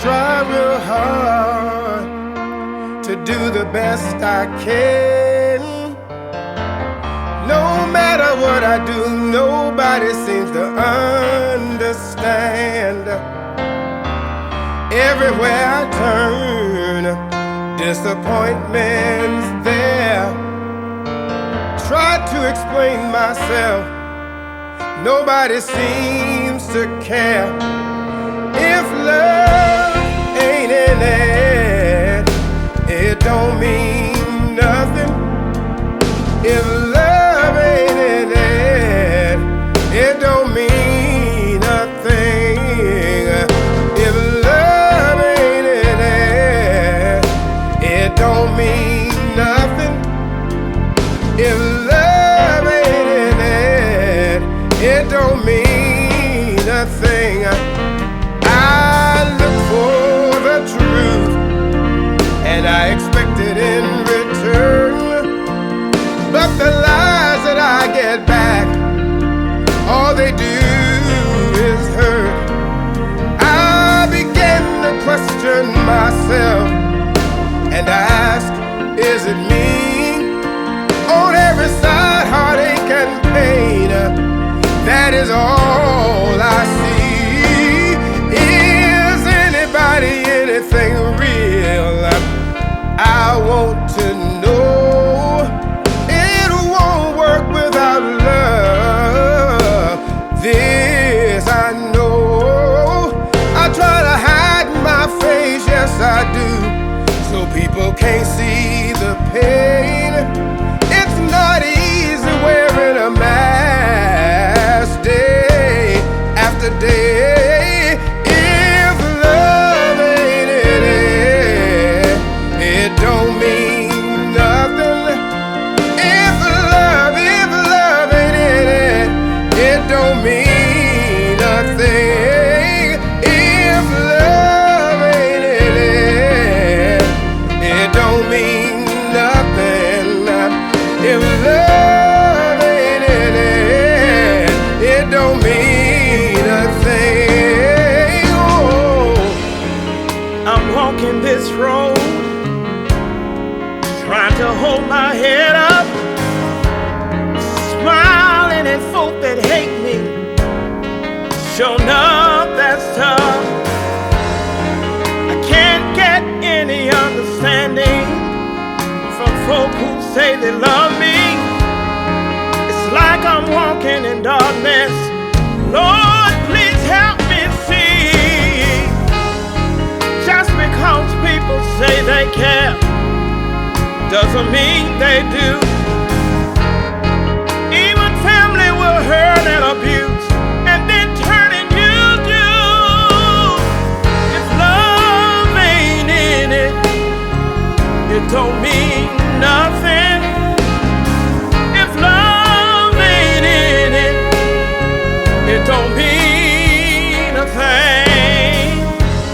try real hard to do the best I can. No matter what I do, nobody seems to understand. Everywhere I turn, disappointment's there. Try to explain myself, nobody seems to care. If love ain't in it, it don't mean nothing. If love ain't in it, it don't mean nothing. If love ain't in it, it don't mean nothing. If love ain't in it, it don't mean nothing. I look for the truth, and I expect it in return. But the lies that I get back, all they do is hurt. I begin to question myself and ask, is it me? On every side, heartache and pain, that is all I see. Is anybody anything real? I want to know. It won't work without love, this I know. I try to hide my face, yes I do, so people can't see the pain. It's not easy wearing a mask day after day. If love ain't in it, it don't mean nothing. If love ain't in it, it don't mean nothing. If love ain't in it, it don't mean nothing. If love ain't in it, it don't mean a thing. Oh, I'm walking this road, trying to hold my head up, smiling at folk that hate me. Sure enough, that's tough. I can't get any understanding from folk who say they love me. It's like I'm walking in darkness. Lord, please help me see. Just because people say they care doesn't mean they do. Even family will hurt and abuse, and then turn and use you. If love ain't in it, it don't mean nothing. If love ain't in it, it don't mean a thing.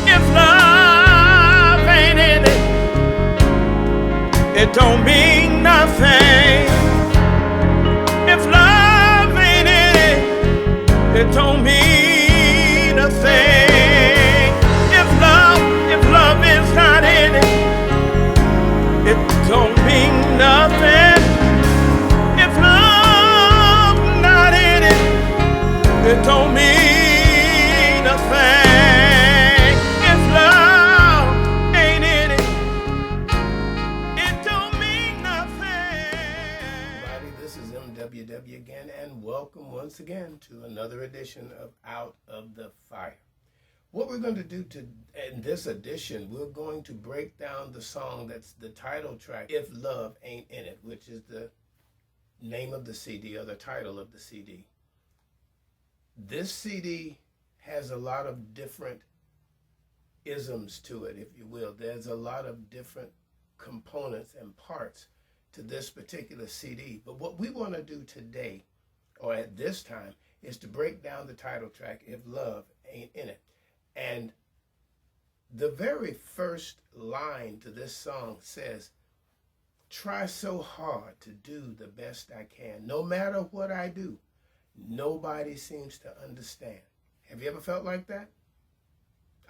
If love ain't in it, it don't mean nothing. If love ain't in it, it don't mean a thing. If love is not in it, it don't mean nothing. If love not in it, it don't mean a thing. If love ain't in it, it don't mean nothing. Everybody, this is MWW again, and welcome once again to another edition of Out of the Fire. What we're going to do in this edition, we're going to break down the song that's the title track, If Love Ain't In It, which is the name of the CD or the title of the CD. This CD has a lot of different isms to it, if you will. There's a lot of different components and parts to this particular CD. But what we want to do today, or at this time, is to break down the title track, If Love Ain't In It. And the very first line to this song says, try so hard to do the best I can. No matter what I do, nobody seems to understand. Have you ever felt like that?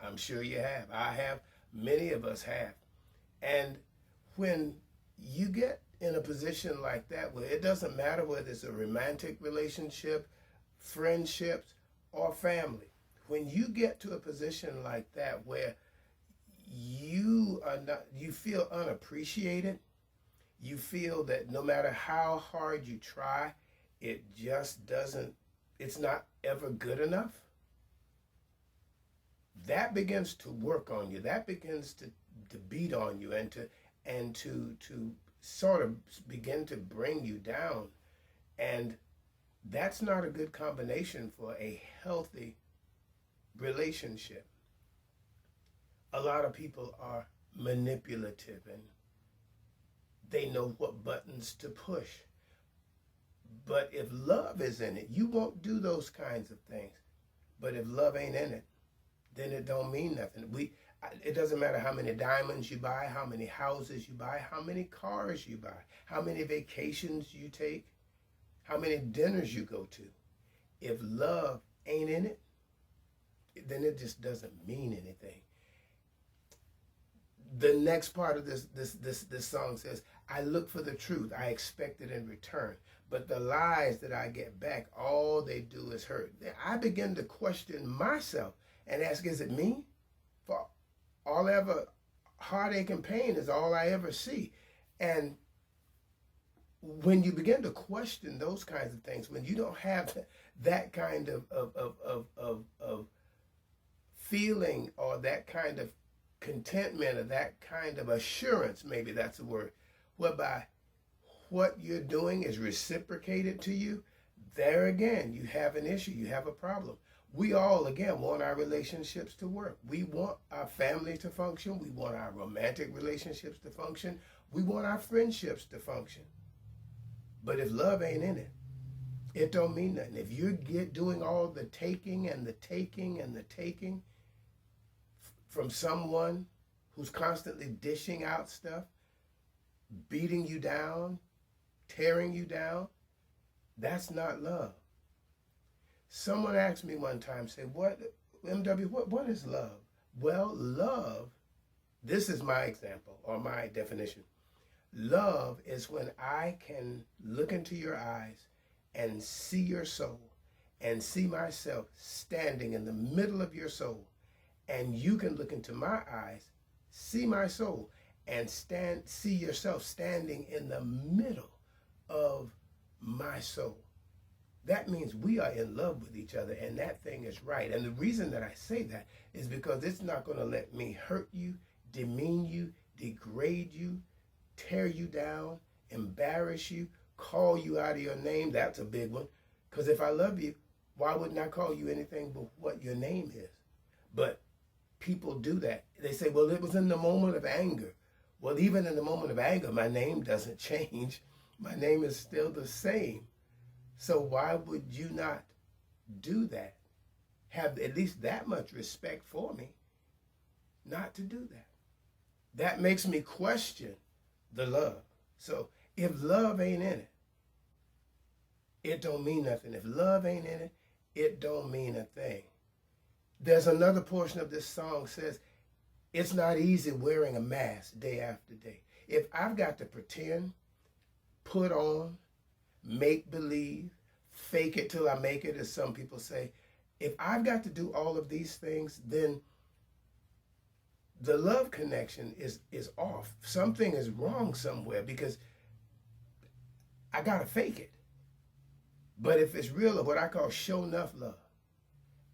I'm sure you have. I have. Many of us have. And when you get in a position like that, where it doesn't matter whether it's a romantic relationship, friendships, or family, when you get to a position like that where you feel unappreciated, you feel that no matter how hard you try, it just doesn't, it's not ever good enough, that begins to work on you. That begins to beat on you and to sort of begin to bring you down. And that's not a good combination for a healthy relationship. A lot of people are manipulative and they know what buttons to push. But if love is in it, you won't do those kinds of things. But if love ain't in it, then it don't mean nothing. It doesn't matter how many diamonds you buy, how many houses you buy, how many cars you buy, how many vacations you take, how many dinners you go to. If love ain't in it, then it just doesn't mean anything. The next part of this song says, I look for the truth, I expect it in return. But the lies that I get back, all they do is hurt. I begin to question myself and ask, is it me? For all ever heartache and pain is all I ever see. And when you begin to question those kinds of things, when you don't have that kind of feeling or that kind of contentment or that kind of assurance, maybe that's the word, whereby what you're doing is reciprocated to you, there again, you have an issue, you have a problem. We all, again, want our relationships to work. We want our family to function. We want our romantic relationships to function. We want our friendships to function. But if love ain't in it, it don't mean nothing. If you're doing all the taking and the taking and the taking from someone who's constantly dishing out stuff, beating you down, tearing you down, that's not love. Someone asked me one time, say, what is love? Well, love, this is my example or my definition. Love is when I can look into your eyes and see your soul and see myself standing in the middle of your soul. And you can look into my eyes, see my soul, and see yourself standing in the middle of my soul. That means we are in love with each other, and that thing is right. And the reason that I say that is because it's not going to let me hurt you, demean you, degrade you, tear you down, embarrass you, call you out of your name. That's a big one. Because if I love you, why wouldn't I call you anything but what your name is? But people do that. They say, well, it was in the moment of anger. Well, even in the moment of anger, my name doesn't change. My name is still the same. So why would you not do that? Have at least that much respect for me not to do that. That makes me question the love. So if love ain't in it, it don't mean nothing. If love ain't in it, it don't mean a thing. There's another portion of this song says, it's not easy wearing a mask day after day. If I've got to pretend, put on, make believe, fake it till I make it, as some people say, if I've got to do all of these things, then the love connection is off. Something is wrong somewhere because I gotta fake it. But if it's real, or what I call show enough love,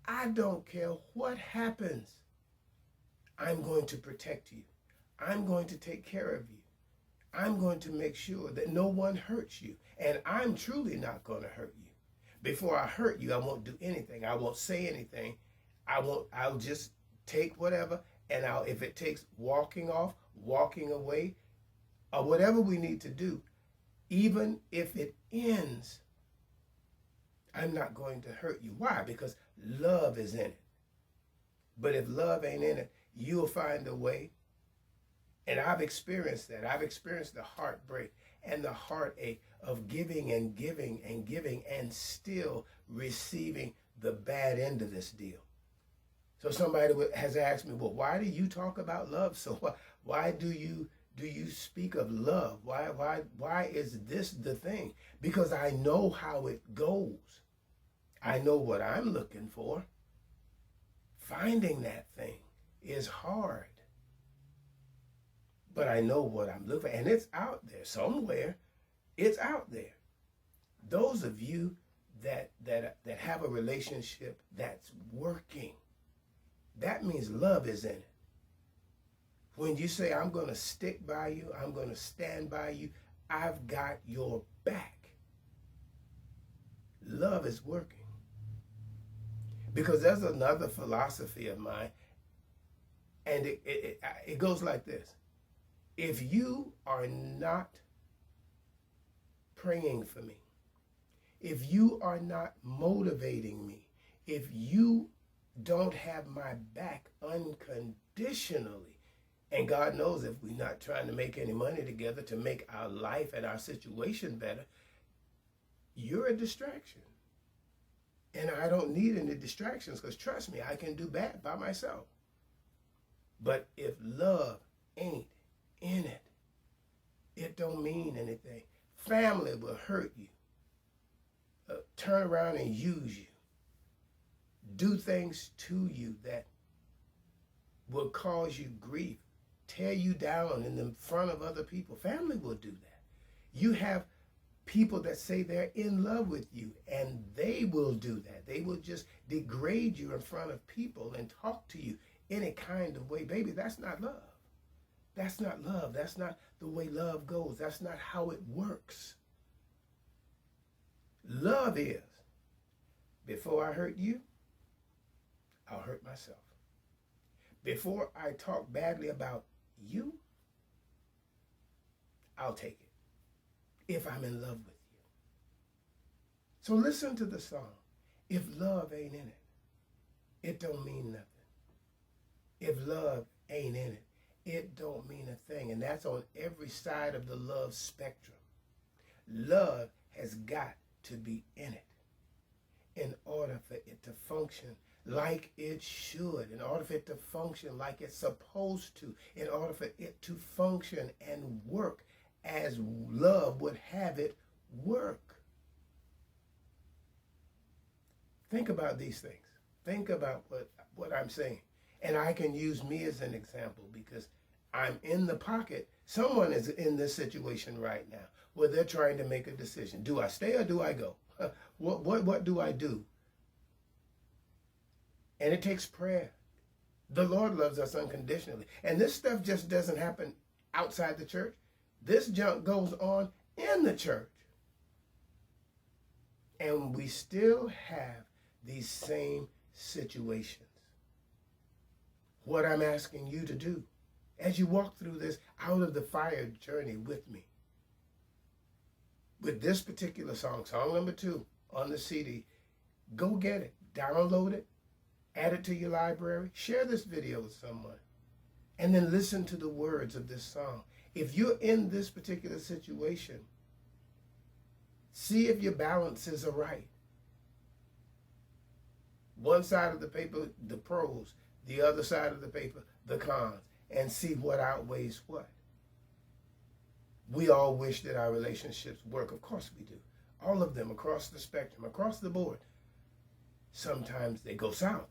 I don't care what happens. I'm going to protect you. I'm going to take care of you. I'm going to make sure that no one hurts you. And I'm truly not going to hurt you. Before I hurt you, I won't do anything. I won't say anything. I'll just take whatever, and if it takes walking off, walking away, or whatever we need to do, even if it ends, I'm not going to hurt you. Why? Because love is in it. But if love ain't in it, you'll find a way. And I've experienced that. I've experienced the heartbreak and the heartache of giving and giving and giving and still receiving the bad end of this deal. So somebody has asked me, well, why do you talk about love? So why do you speak of love? Why is this the thing? Because I know how it goes. I know what I'm looking for. Finding that thing is hard. But I know what I'm looking for, and it's out there somewhere. It's out there. Those of you that have a relationship that's working, that means love is in it. When you say, I'm going to stick by you, I'm going to stand by you, I've got your back, love is working. Because there's another philosophy of mine, and it goes like this. If you are not praying for me, if you are not motivating me, if you don't have my back unconditionally, and God knows if we're not trying to make any money together to make our life and our situation better, you're a distraction. And I don't need any distractions, because trust me, I can do bad by myself. But if love ain't in it, it don't mean anything. Family will hurt you, turn around and use you, do things to you that will cause you grief, tear you down in the front of other people. Family will do that. You have people that say they're in love with you, and they will do that. They will just degrade you in front of people and talk to you any kind of way. Baby, that's not love. That's not love. That's not the way love goes. That's not how it works. Love is, before I hurt you, I'll hurt myself. Before I talk badly about you, I'll take it, if I'm in love with you. So listen to the song. If love ain't in it, it don't mean nothing. If love ain't in it, it don't mean a thing. And that's on every side of the love spectrum. Love has got to be in it in order for it to function like it should, in order for it to function like it's supposed to, in order for it to function and work as love would have it work. Think about these things. Think about what I'm saying. And I can use me as an example, because I'm in the pocket. Someone is in this situation right now where they're trying to make a decision. Do I stay or do I go? What do I do? And it takes prayer. The Lord loves us unconditionally. And this stuff just doesn't happen outside the church. This junk goes on in the church. And we still have these same situations. What I'm asking you to do, as you walk through this out of the fire journey with me, with this particular song, song number 2 on the CD, go get it, download it, add it to your library, share this video with someone, and then listen to the words of this song. If you're in this particular situation, see if your balances are right. One side of the paper, the pros, the other side of the paper, the cons, and see what outweighs what. We all wish that our relationships work. Of course we do. All of them, across the spectrum, across the board. Sometimes they go south,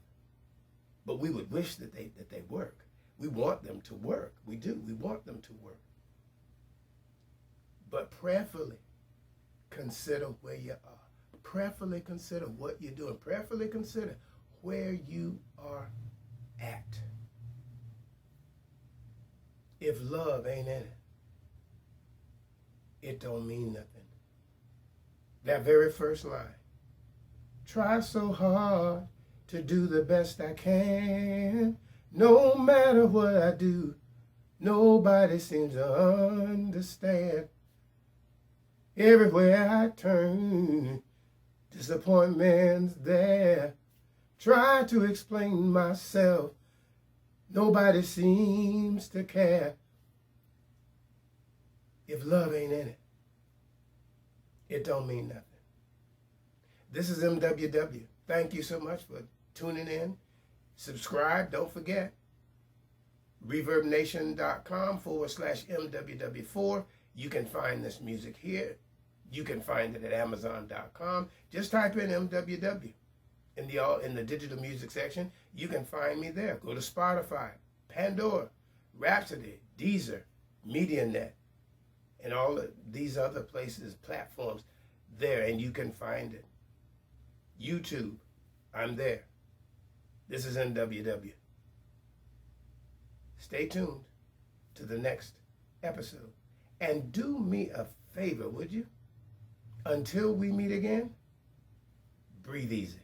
but we would wish that they work. We want them to work. We do. We want them to work. But prayerfully consider where you are. Prayerfully consider what you're doing. Prayerfully consider where you are at. If love ain't in it, it don't mean nothing. That very first line. Try so hard to do the best I can. No matter what I do, nobody seems to understand. Everywhere I turn, disappointment's there. Try to explain myself, nobody seems to care. If love ain't in it, it don't mean nothing. This is MWW. Thank you so much for tuning in. Subscribe, don't forget. ReverbNation.com/MWW4. You can find this music here. You can find it at Amazon.com. Just type in MWW in the digital music section. You can find me there. Go to Spotify, Pandora, Rhapsody, Deezer, MediaNet, and all of these other places, platforms there, and you can find it. YouTube, I'm there. This is MWW. Stay tuned to the next episode. And do me a favor, would you? Until we meet again, breathe easy.